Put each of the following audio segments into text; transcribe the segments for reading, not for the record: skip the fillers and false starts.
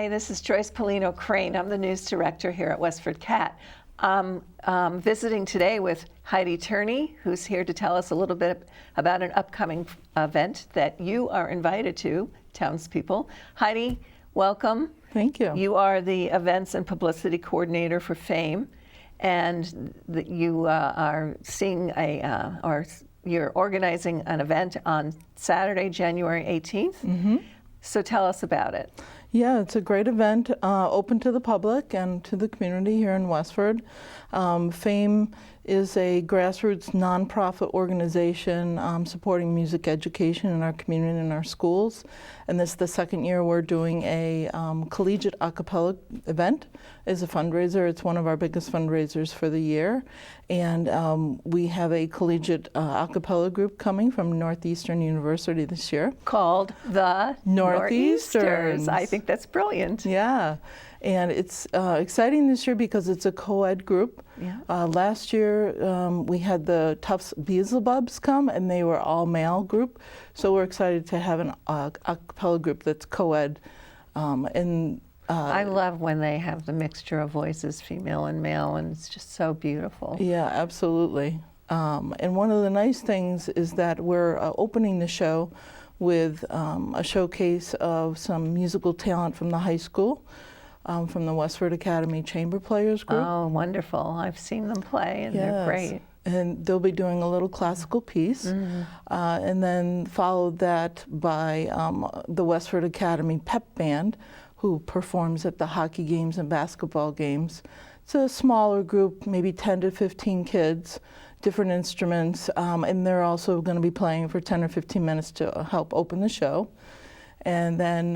Hi, this is Joyce Pellino Crane. I'm the news director here at WestfordCAT. I'm visiting today with Heidi Tierney, who's here to tell us a little bit about an upcoming event that you are invited to, townspeople. Heidi, welcome. Thank you. You are the Events and Publicity Coordinator for F.A.M.E, and you are seeing you're organizing an event on Saturday, January 18th. Mm-hmm. So tell us about it. Yeah, it's a great event, open to the public and to the community here in Westford. F.A.M.E is a grassroots nonprofit organization supporting music education in our community and our schools. And this is the second year we're doing a collegiate a cappella event as a fundraiser. It's one of our biggest fundraisers for the year. And we have a collegiate a cappella group coming from Northeastern University this year. Called the Northeasters. I think that's brilliant. Yeah, and it's exciting this year because it's a co-ed group. Yeah. Last year we had the Tufts Beelzebubs come, and they were all male group. So we're excited to have an a cappella group that's co-ed. I love when they have the mixture of voices, female and male, and it's just so beautiful. Yeah, absolutely. And one of the nice things is that we're opening the show with a showcase of some musical talent from the high school, from the Westford Academy Chamber Players Group. Oh, wonderful. I've seen them play, and they're great. And they'll be doing a little classical piece, and then followed that by the Westford Academy Pep Band, who performs at the hockey games and basketball games. It's a smaller group, maybe 10 to 15 kids, different instruments, and they're also going to be playing for 10 or 15 minutes to help open the show. And then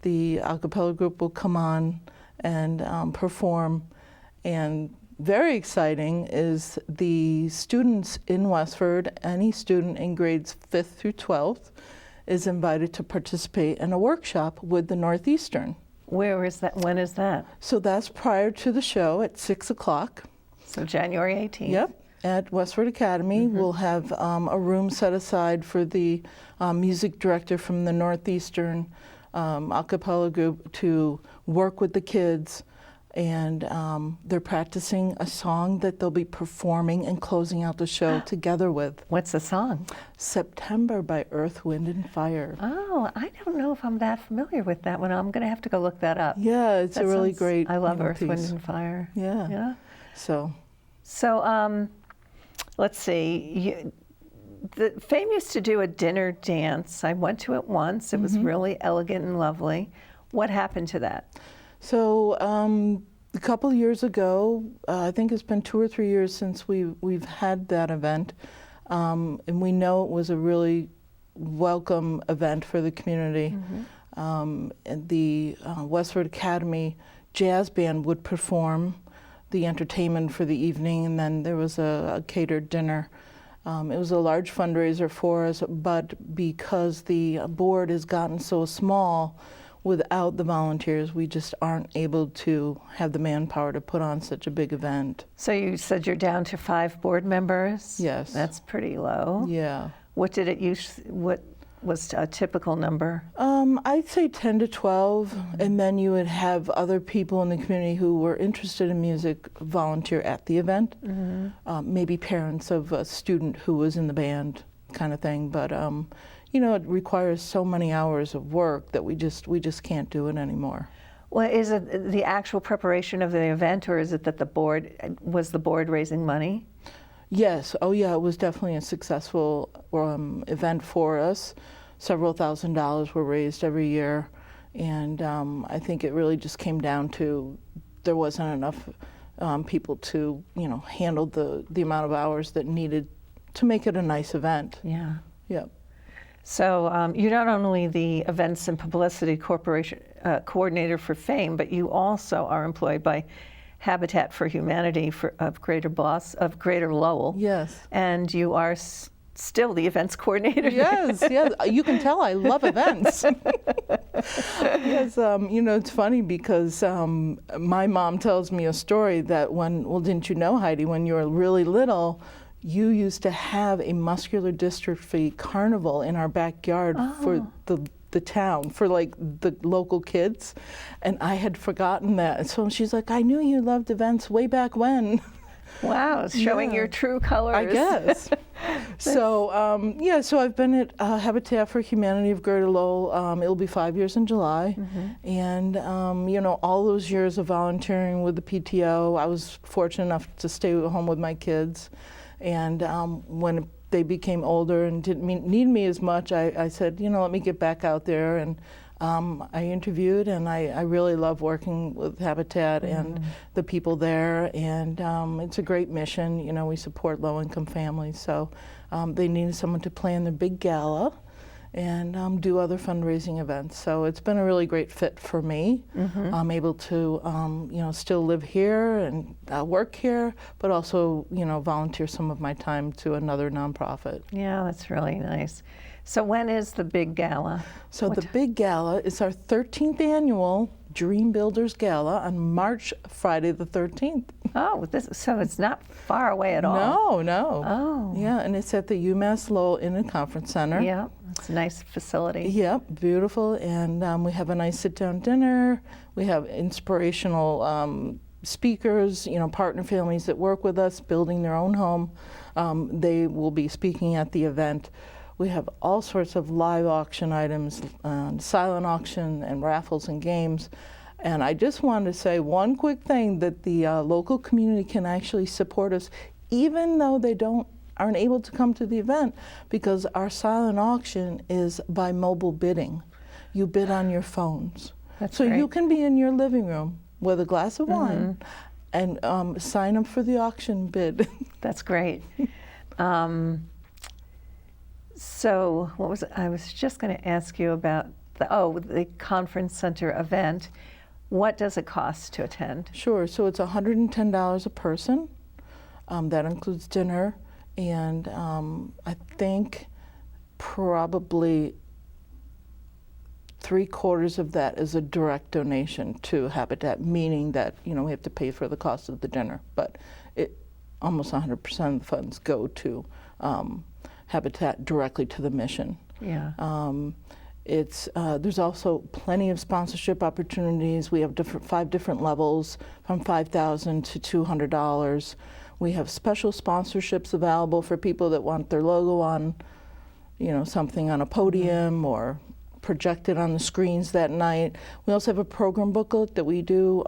the a cappella group will come on and perform. And very exciting is the students in Westford, any student in grades 5th through 12th, is invited to participate in a workshop with the Northeastern. Where is that? When is that? So that's prior to the show at 6 o'clock. So January 18th. Yep. At Westford Academy, we'll have a room set aside for the music director from the Northeastern a cappella group to work with the kids. And they're practicing a song that they'll be performing and closing out the show together with. What's the song? September by Earth, Wind and Fire. Oh, I don't know if I'm that familiar with that one. I'm going to have to go look that up. Yeah, it's a really great I love Earth, piece. Wind and Fire. Yeah. Yeah. So let's see. The F.A.M.E used to do a dinner dance. I went to it once. It was really elegant and lovely. What happened to that? So a couple of years ago, I think it's been 2 or 3 years since we've had that event, and we know it was a really welcome event for the community. And the Westford Academy Jazz Band would perform the entertainment for the evening, and then there was a catered dinner. It was a large fundraiser for us, but because the board has gotten so small, without the volunteers, we just aren't able to have the manpower to put on such a big event. So you said you're down to 5 board members? Yes. That's pretty low. Yeah. What was a typical number? I'd say 10 to 12, and then you would have other people in the community who were interested in music volunteer at the event. Maybe parents of a student who was in the band, kind of thing. But you know, it requires so many hours of work that we just can't do it anymore. Well, is it the actual preparation of the event, or is it that the board raising money? Yes. Oh, yeah. It was definitely a successful event for us. Several $1,000s were raised every year, and I think it really just came down to there wasn't enough people to, you know, handle the amount of hours that needed to make it a nice event. Yeah. Yep. So you're not only the Events and Publicity Coordinator for F.A.M.E, but you also are employed by Habitat for Humanity of Greater Lowell. Yes. And you are still the events coordinator. Yes, yes. You can tell I love events. Yes, you know, it's funny because my mom tells me a story that didn't you know, Heidi, when you were really little, you used to have a muscular dystrophy carnival in our backyard for the the town for like the local kids, and I had forgotten that. And so she's like, I knew you loved events way back when. Wow, it's showing your true colors. I guess. So, yeah, so I've been at Habitat for Humanity of Greater Lowell. It'll be 5 years in July. And, you know, all those years of volunteering with the PTO, I was fortunate enough to stay at home with my kids. And when they became older and didn't need me as much, I said, you know, let me get back out there. And I interviewed, and I really love working with Habitat and the people there, and it's a great mission. You know, we support low-income families, so they needed someone to plan their big gala and do other fundraising events. So it's been a really great fit for me. I'm able to, you know, still live here and work here, but also, you know, volunteer some of my time to another nonprofit. Yeah, that's really nice. So when is the big gala? So the big gala is our 13th annual Dream Builders Gala on Friday the 13th. Oh, so it's not far away at all. No. Oh. Yeah, and it's at the UMass Lowell Inn and Conference Center. Yeah, it's a nice facility. Yep, beautiful. And we have a nice sit-down dinner. We have inspirational speakers, you know, partner families that work with us, building their own home. They will be speaking at the event. We have all sorts of live auction items, silent auction and raffles and games. And I just wanted to say one quick thing, that the local community can actually support us even though they aren't able to come to the event, because our silent auction is by mobile bidding. You bid on your phones. That's so great. You can be in your living room with a glass of wine and sign up for the auction bid. That's great. So I was just going to ask you about the conference center event. What does it cost to attend? Sure. So it's $110 a person. That includes dinner, and I think probably 3/4 of that is a direct donation to Habitat, meaning that, you know, we have to pay for the cost of the dinner, but almost 100% of the funds go to Habitat directly to the mission. Yeah. There's also plenty of sponsorship opportunities. We have 5 different levels, from $5,000 to $200. We have special sponsorships available for people that want their logo on, you know, something on a podium or projected on the screens that night. We also have a program booklet that we do.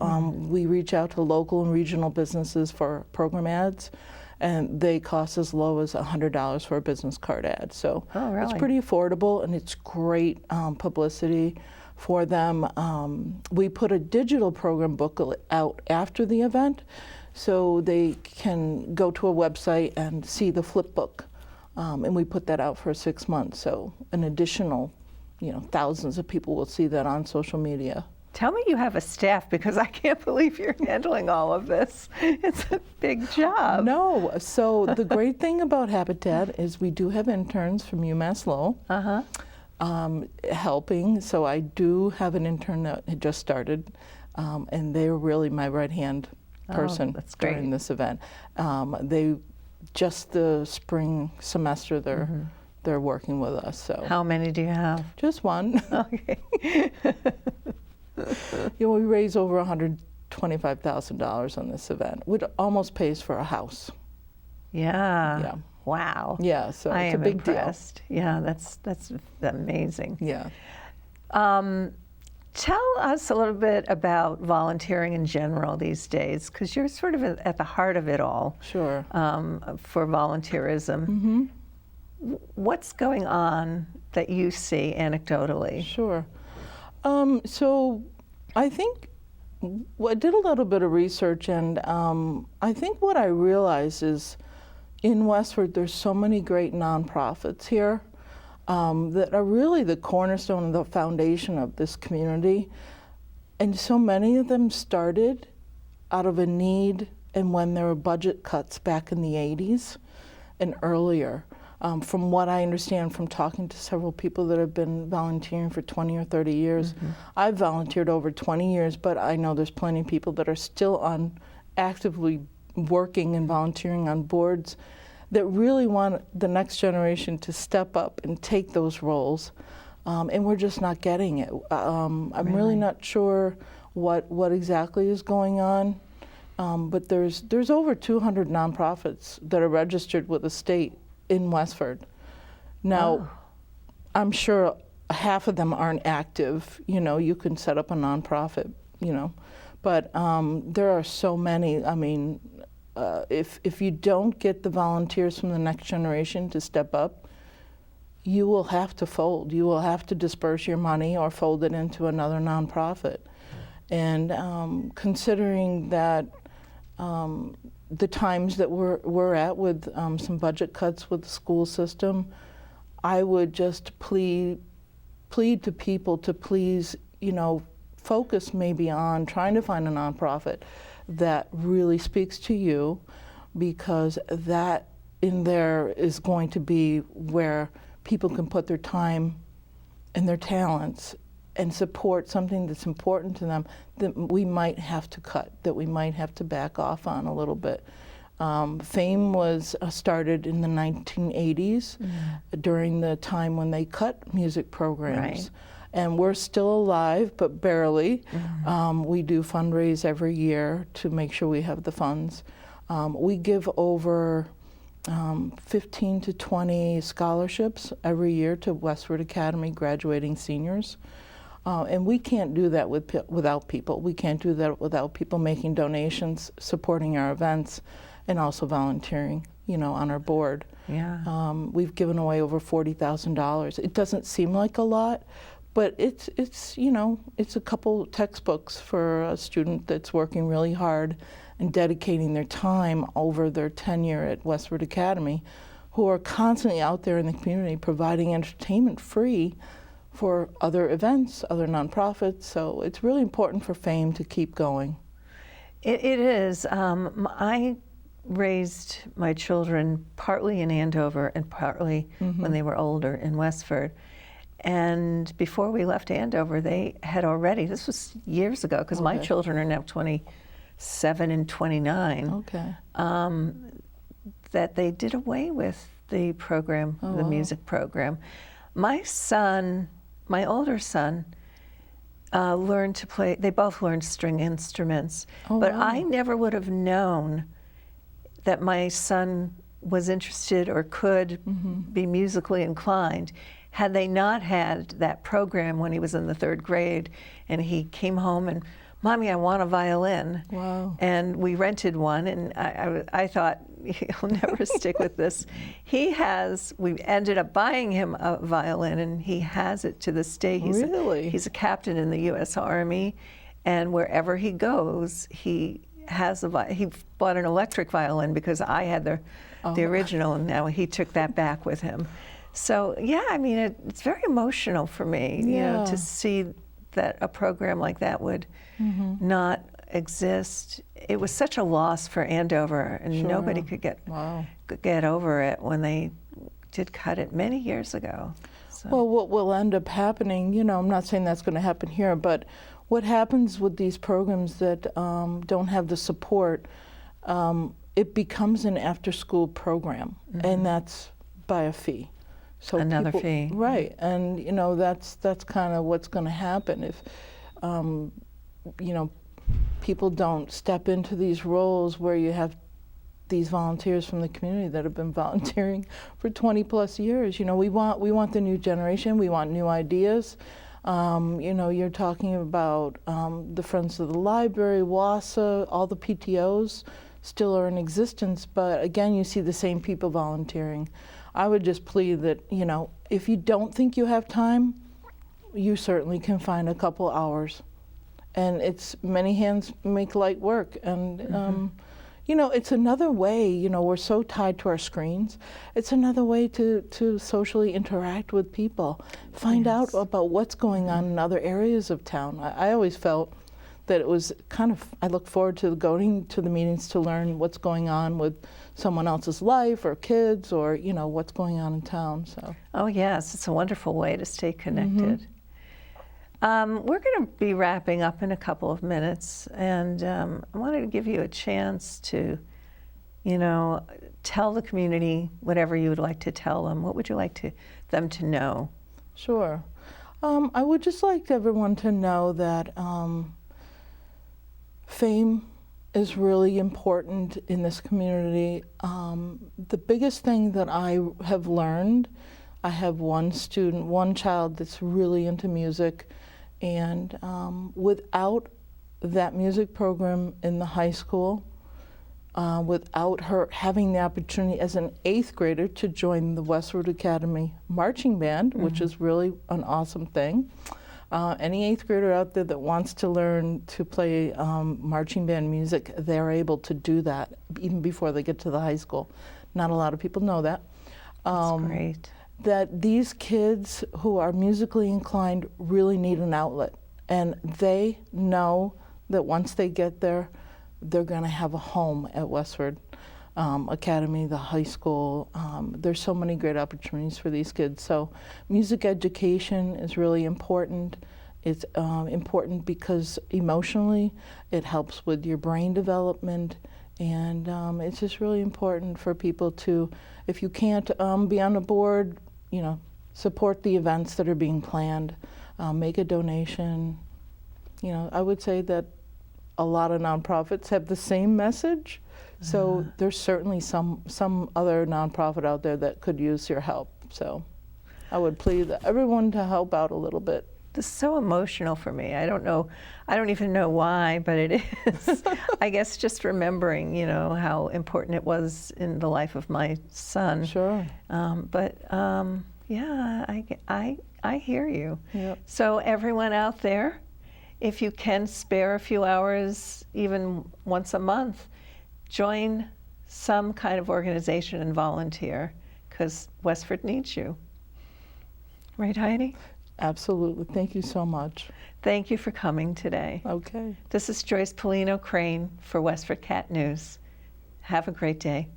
We reach out to local and regional businesses for program ads, and they cost as low as $100 for a business card ad. So it's pretty affordable, and it's great publicity for them. We put a digital program booklet out after the event, so they can go to a website and see the flip book. And we put that out for 6 months. So an additional, you know, thousands of people will see that on social media. Tell me you have a staff, because I can't believe you're handling all of this. It's a big job. No. So the great thing about Habitat is we do have interns from UMass Lowell helping. So I do have an intern that had just started, and they're really my right-hand person during this event. Just the spring semester they're working with us. So how many do you have? Just one. Okay. You know, we raise over $125,000 on this event, which almost pays for a house. Yeah. Wow. Yeah, so it's a big deal. Yeah, that's amazing. Yeah. Tell us a little bit about volunteering in general these days, because you're sort of at the heart of it all. Sure. For volunteerism. What's going on that you see anecdotally? Sure. So I think I did a little bit of research, and I think what I realized is in Westford there's so many great nonprofits here that are really the cornerstone and the foundation of this community. And so many of them started out of a need and when there were budget cuts back in the 80s and earlier. From what I understand from talking to several people that have been volunteering for 20 or 30 years, I've volunteered over 20 years, but I know there's plenty of people that are still actively working and volunteering on boards that really want the next generation to step up and take those roles. and we're just not getting it. I'm really Really? not sure what exactly is going on, but there's over 200 nonprofits that are registered with the state in Westford. Now, Oh. I'm sure half of them aren't active. You know, you can set up a nonprofit, you know, but there are so many. I mean, if you don't get the volunteers from the next generation to step up, you will have to fold. You will have to disperse your money or fold it into another nonprofit. And considering that the times that we're at with some budget cuts with the school system, I would just plead to people to please, you know, focus maybe on trying to find a nonprofit that really speaks to you, because that in there is going to be where people can put their time and their talents and support something that's important to them that we might have to cut, that we might have to back off on a little bit. F.A.M.E was started in the 1980s during the time when they cut music programs. Right. And we're still alive, but barely. We do fundraise every year to make sure we have the funds. We give over 15 to 20 scholarships every year to Westford Academy graduating seniors. And we can't do that without people. We can't do that without people making donations, supporting our events, and also volunteering, you know, on our board. Yeah. We've given away over $40,000. It doesn't seem like a lot, but it's you know, it's a couple textbooks for a student that's working really hard and dedicating their time over their tenure at Westford Academy, who are constantly out there in the community providing entertainment free for other events, other nonprofits. So it's really important for F.A.M.E to keep going. It is. I raised my children partly in Andover and partly when they were older in Westford. And before we left Andover, they had already, this was years ago, because my children are now 27 and 29, Okay. that they did away with the program, the wow. music program. My son, my older son, learned to play, they both learned string instruments, but wow. I never would have known that my son was interested or could be musically inclined had they not had that program when he was in the 3rd grade and he came home and, Mommy, I want a violin. Wow. And we rented one, and I thought, he'll never stick with this. We ended up buying him a violin, and he has it to this day. Really? He's a captain in the U.S. Army, and wherever he goes, he has he bought an electric violin because I had the original, and now he took that back with him. So yeah, I mean, it's very emotional for me, you know, to see that a program like that would not exist. It was such a loss for Andover, and nobody could get over it when they did cut it many years ago. So. Well, what will end up happening, you know, I'm not saying that's going to happen here, but what happens with these programs that don't have the support, it becomes an after-school program, and that's by a fee. So another fee. Right, and you know, that's kind of what's going to happen if, you know, people don't step into these roles where you have these volunteers from the community that have been volunteering for 20 plus years. You know, we want the new generation, we want new ideas. You know, you're talking about the Friends of the Library, WASA, all the PTOs still are in existence, but again, you see the same people volunteering. I would just plead that, you know, if you don't think you have time, you certainly can find a couple hours. And it's many hands make light work. And, you know, it's another way, you know, we're so tied to our screens. It's another way to socially interact with people, find out about what's going on in other areas of town. I always felt that it was kind of, I look forward to going to the meetings to learn what's going on with someone else's life or kids or, you know, what's going on in town. So. Oh yes, it's a wonderful way to stay connected. We're going to be wrapping up in a couple of minutes, and I wanted to give you a chance to, you know, tell the community whatever you would like to tell them. What would you like them to know? Sure. I would just like everyone to know that F.A.M.E is really important in this community. The biggest thing that I have learned, I have one child that's really into music, and without that music program in the high school, without her having the opportunity as an 8th grader to join the Westford Academy marching band, which is really an awesome thing. Any 8th grader out there that wants to learn to play marching band music, they're able to do that even before they get to the high school. Not a lot of people know that. That's great. That these kids who are musically inclined really need an outlet. And they know that once they get there, they're going to have a home at Westford Academy, the high school. There's so many great opportunities for these kids. So music education is really important. It's important because emotionally it helps with your brain development, and it's just really important for people to, if you can't be on the board, you know, support the events that are being planned, make a donation. You know, I would say that a lot of nonprofits have the same message. So there's certainly some other nonprofit out there that could use your help. So I would plead everyone to help out a little bit. This is so emotional for me. I don't even know why, but it is. I guess just remembering, you know, how important it was in the life of my son. Sure. Yeah, I hear you. Yep. So everyone out there, if you can spare a few hours, even once a month, join some kind of organization and volunteer, because Westford needs you. Right, Heidi? Absolutely. Thank you so much. Thank you for coming today. Okay. This is Joyce Pellino Crane for WestfordCAT News. Have a great day.